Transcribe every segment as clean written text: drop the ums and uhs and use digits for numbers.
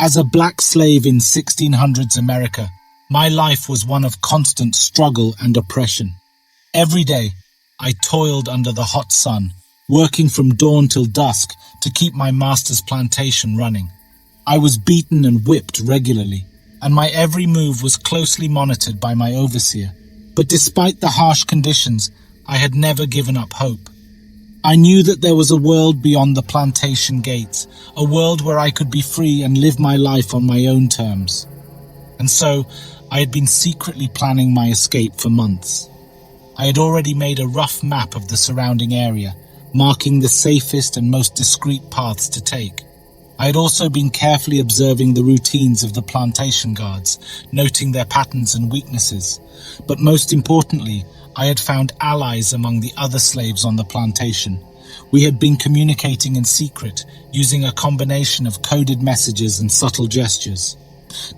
As a black slave in 1600s America, my life was one of constant struggle and oppression. Every day, I toiled under the hot sun, working from dawn till dusk to keep my master's plantation running. I was beaten and whipped regularly, and my every move was closely monitored by my overseer. But despite the harsh conditions, I had never given up hope. I knew that there was a world beyond the plantation gates, a world where I could be free and live my life on my own terms. And so, I had been secretly planning my escape for months. I had already made a rough map of the surrounding area, marking the safest and most discreet paths to take. I had also been carefully observing the routines of the plantation guards, noting their patterns and weaknesses. But most importantly, I had found allies among the other slaves on the plantation. We had been communicating in secret, using a combination of coded messages and subtle gestures.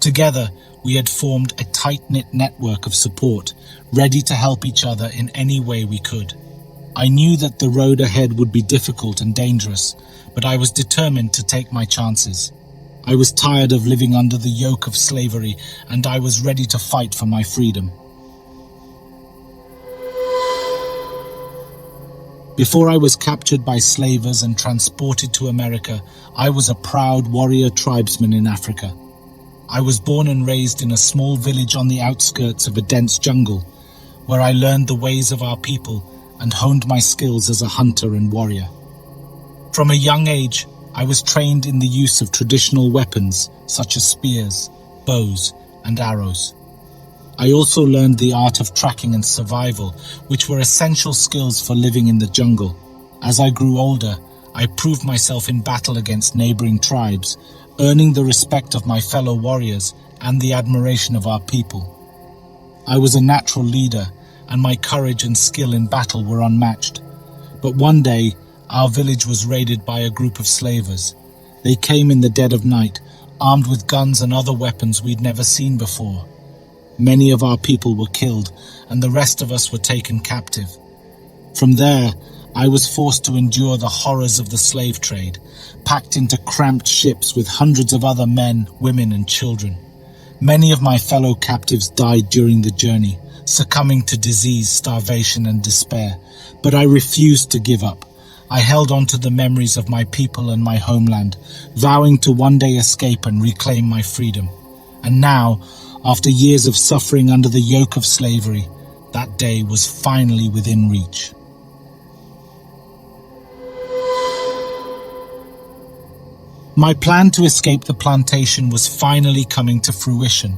Together, we had formed a tight-knit network of support, ready to help each other in any way we could. I knew that the road ahead would be difficult and dangerous, but I was determined to take my chances. I was tired of living under the yoke of slavery, and I was ready to fight for my freedom. Before I was captured by slavers and transported to America, I was a proud warrior tribesman in Africa. I was born and raised in a small village on the outskirts of a dense jungle, where I learned the ways of our people and honed my skills as a hunter and warrior. From a young age, I was trained in the use of traditional weapons such as spears, bows, and arrows. I also learned the art of tracking and survival, which were essential skills for living in the jungle. As I grew older, I proved myself in battle against neighboring tribes, earning the respect of my fellow warriors and the admiration of our people. I was a natural leader, and my courage and skill in battle were unmatched. But one day, our village was raided by a group of slavers. They came in the dead of night, armed with guns and other weapons we'd never seen before. Many of our people were killed, and the rest of us were taken captive. From there, I was forced to endure the horrors of the slave trade, packed into cramped ships with hundreds of other men, women, and children. Many of my fellow captives died during the journey, succumbing to disease, starvation, and despair. But I refused to give up. I held on to the memories of my people and my homeland, vowing to one day escape and reclaim my freedom. And now, after years of suffering under the yoke of slavery, that day was finally within reach. My plan to escape the plantation was finally coming to fruition.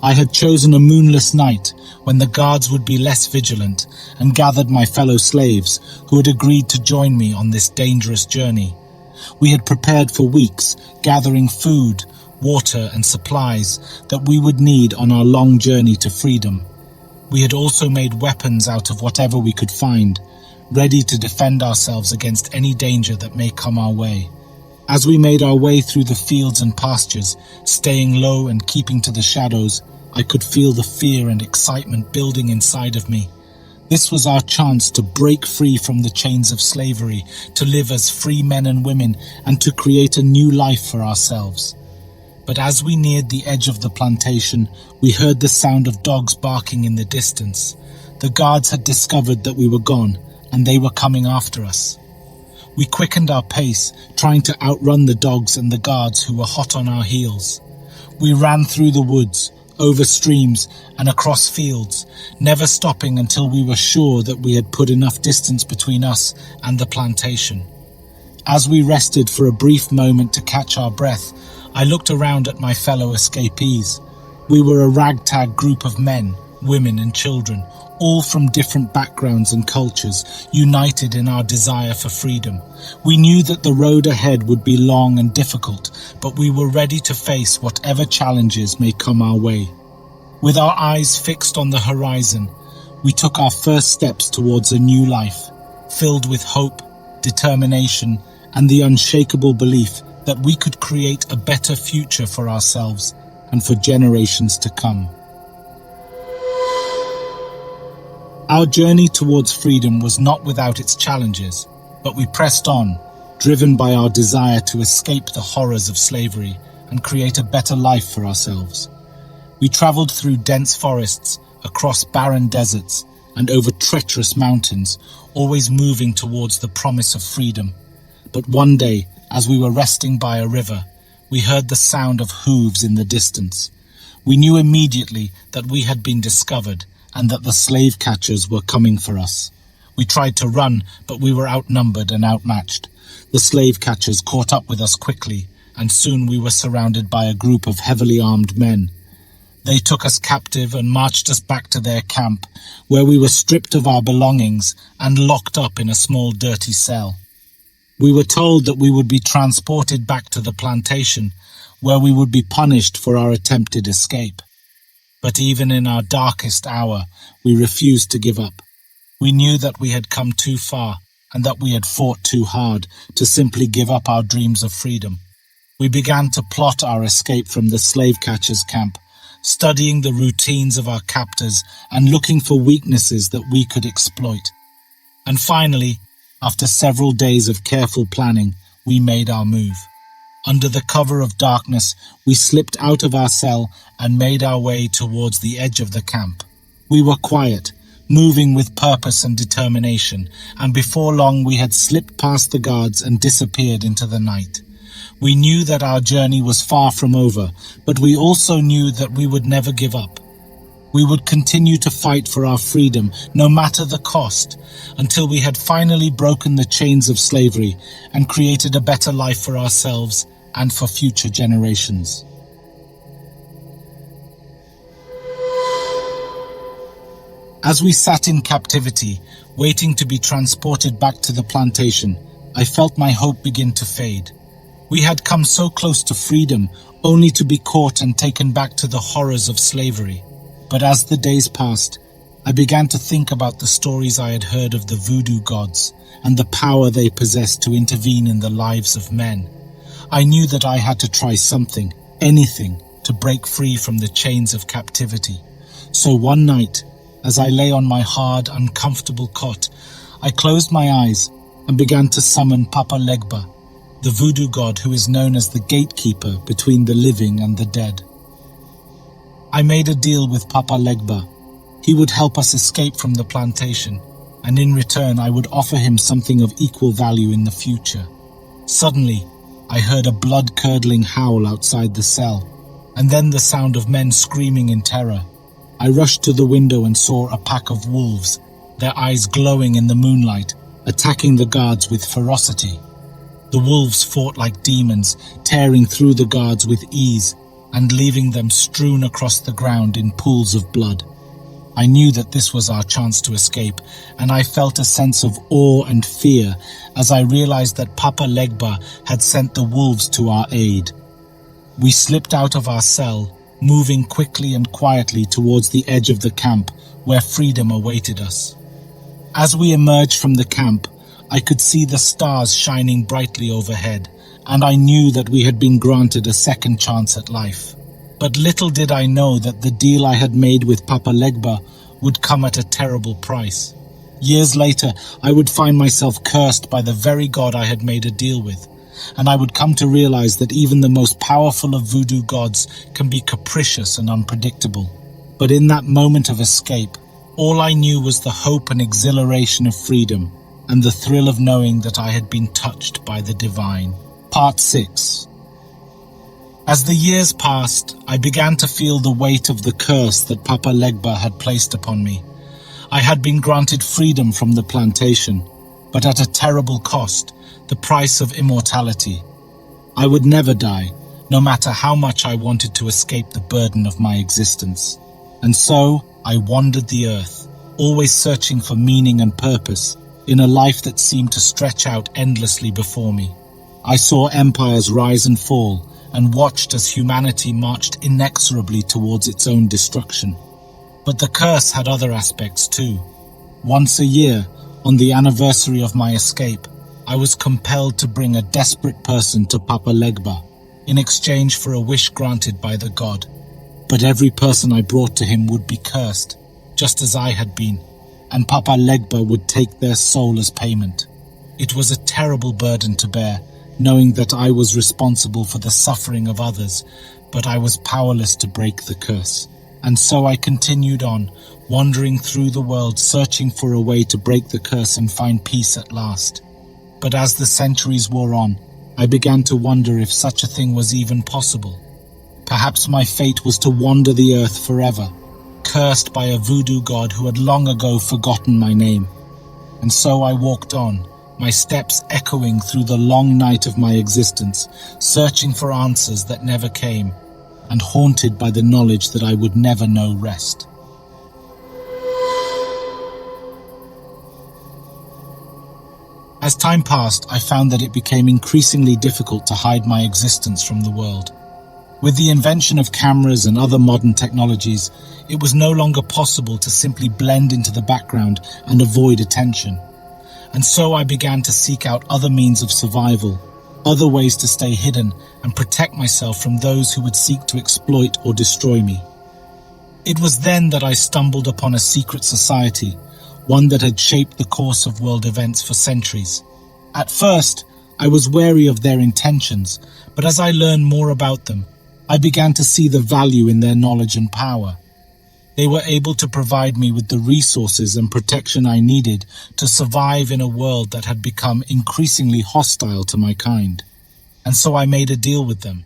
I had chosen a moonless night when the guards would be less vigilant and gathered my fellow slaves who had agreed to join me on this dangerous journey. We had prepared for weeks, gathering food, water and supplies that we would need on our long journey to freedom. We had also made weapons out of whatever we could find, ready to defend ourselves against any danger that may come our way. As we made our way through the fields and pastures, staying low and keeping to the shadows, I could feel the fear and excitement building inside of me. This was our chance to break free from the chains of slavery, to live as free men and women, and to create a new life for ourselves. But as we neared the edge of the plantation, we heard the sound of dogs barking in the distance. The guards had discovered that we were gone, and they were coming after us. We quickened our pace, trying to outrun the dogs and the guards who were hot on our heels. We ran through the woods, over streams, and across fields, never stopping until we were sure that we had put enough distance between us and the plantation. As we rested for a brief moment to catch our breath, I looked around at my fellow escapees. We were a ragtag group of men, women, and children, all from different backgrounds and cultures, united in our desire for freedom. We knew that the road ahead would be long and difficult, but we were ready to face whatever challenges may come our way. With our eyes fixed on the horizon, we took our first steps towards a new life, filled with hope, determination, and the unshakable belief that we could create a better future for ourselves and for generations to come. Our journey towards freedom was not without its challenges, but we pressed on, driven by our desire to escape the horrors of slavery and create a better life for ourselves. We traveled through dense forests, across barren deserts, and over treacherous mountains, always moving towards the promise of freedom. But one day, as we were resting by a river, we heard the sound of hooves in the distance. We knew immediately that we had been discovered and that the slave catchers were coming for us. We tried to run, but we were outnumbered and outmatched. The slave catchers caught up with us quickly, and soon we were surrounded by a group of heavily armed men. They took us captive and marched us back to their camp, where we were stripped of our belongings and locked up in a small dirty cell. We were told that we would be transported back to the plantation, where we would be punished for our attempted escape. But even in our darkest hour, we refused to give up. We knew that we had come too far and that we had fought too hard to simply give up our dreams of freedom. We began to plot our escape from the slave catchers' camp, studying the routines of our captors and looking for weaknesses that we could exploit. And finally, after several days of careful planning, we made our move. Under the cover of darkness, we slipped out of our cell and made our way towards the edge of the camp. We were quiet, moving with purpose and determination, and before long we had slipped past the guards and disappeared into the night. We knew that our journey was far from over, but we also knew that we would never give up. We would continue to fight for our freedom, no matter the cost, until we had finally broken the chains of slavery and created a better life for ourselves and for future generations. As we sat in captivity, waiting to be transported back to the plantation, I felt my hope begin to fade. We had come so close to freedom, only to be caught and taken back to the horrors of slavery. But as the days passed, I began to think about the stories I had heard of the Voodoo gods and the power they possessed to intervene in the lives of men. I knew that I had to try something, anything, to break free from the chains of captivity. So one night, as I lay on my hard, uncomfortable cot, I closed my eyes and began to summon Papa Legba, the Voodoo god who is known as the gatekeeper between the living and the dead. I made a deal with Papa Legba. He would help us escape from the plantation, and in return I would offer him something of equal value in the future. Suddenly, I heard a blood-curdling howl outside the cell, and then the sound of men screaming in terror. I rushed to the window and saw a pack of wolves, their eyes glowing in the moonlight, attacking the guards with ferocity. The wolves fought like demons, tearing through the guards with ease and leaving them strewn across the ground in pools of blood. I knew that this was our chance to escape, and I felt a sense of awe and fear as I realized that Papa Legba had sent the wolves to our aid. We slipped out of our cell, moving quickly and quietly towards the edge of the camp where freedom awaited us. As we emerged from the camp, I could see the stars shining brightly overhead, and I knew that we had been granted a second chance at life. But little did I know that the deal I had made with Papa Legba would come at a terrible price. Years later, I would find myself cursed by the very god I had made a deal with, and I would come to realize that even the most powerful of voodoo gods can be capricious and unpredictable. But in that moment of escape, all I knew was the hope and exhilaration of freedom, and the thrill of knowing that I had been touched by the divine. Part 6. As the years passed, I began to feel the weight of the curse that Papa Legba had placed upon me. I had been granted freedom from the plantation, but at a terrible cost, the price of immortality. I would never die, no matter how much I wanted to escape the burden of my existence. And so, I wandered the earth, always searching for meaning and purpose, in a life that seemed to stretch out endlessly before me. I saw empires rise and fall, and watched as humanity marched inexorably towards its own destruction. But the curse had other aspects too. Once a year, on the anniversary of my escape, I was compelled to bring a desperate person to Papa Legba, in exchange for a wish granted by the god. But every person I brought to him would be cursed, just as I had been, and Papa Legba would take their soul as payment. It was a terrible burden to bear, knowing that I was responsible for the suffering of others, but I was powerless to break the curse. And so I continued on, wandering through the world, searching for a way to break the curse and find peace at last. But as the centuries wore on, I began to wonder if such a thing was even possible. Perhaps my fate was to wander the earth forever, cursed by a voodoo god who had long ago forgotten my name. And so I walked on, my steps echoing through the long night of my existence, searching for answers that never came, and haunted by the knowledge that I would never know rest. As time passed, I found that it became increasingly difficult to hide my existence from the world. With the invention of cameras and other modern technologies, it was no longer possible to simply blend into the background and avoid attention. And so I began to seek out other means of survival, other ways to stay hidden and protect myself from those who would seek to exploit or destroy me. It was then that I stumbled upon a secret society, one that had shaped the course of world events for centuries. At first, I was wary of their intentions, but as I learned more about them, I began to see the value in their knowledge and power. They were able to provide me with the resources and protection I needed to survive in a world that had become increasingly hostile to my kind. And so I made a deal with them.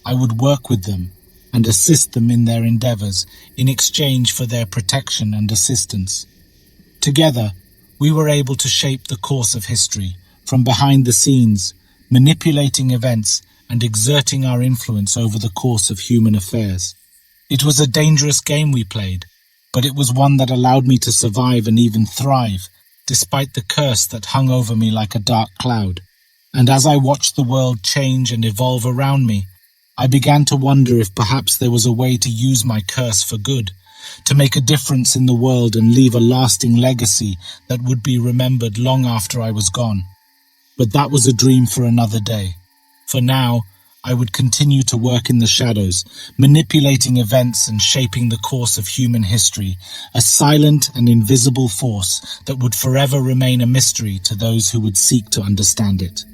I would work with them and assist them in their endeavors in exchange for their protection and assistance. Together, we were able to shape the course of history from behind the scenes, manipulating events and exerting our influence over the course of human affairs. It was a dangerous game we played, but it was one that allowed me to survive and even thrive, despite the curse that hung over me like a dark cloud. And as I watched the world change and evolve around me, I began to wonder if perhaps there was a way to use my curse for good, to make a difference in the world and leave a lasting legacy that would be remembered long after I was gone. But that was a dream for another day. For now, I would continue to work in the shadows, manipulating events and shaping the course of human history, a silent and invisible force that would forever remain a mystery to those who would seek to understand it.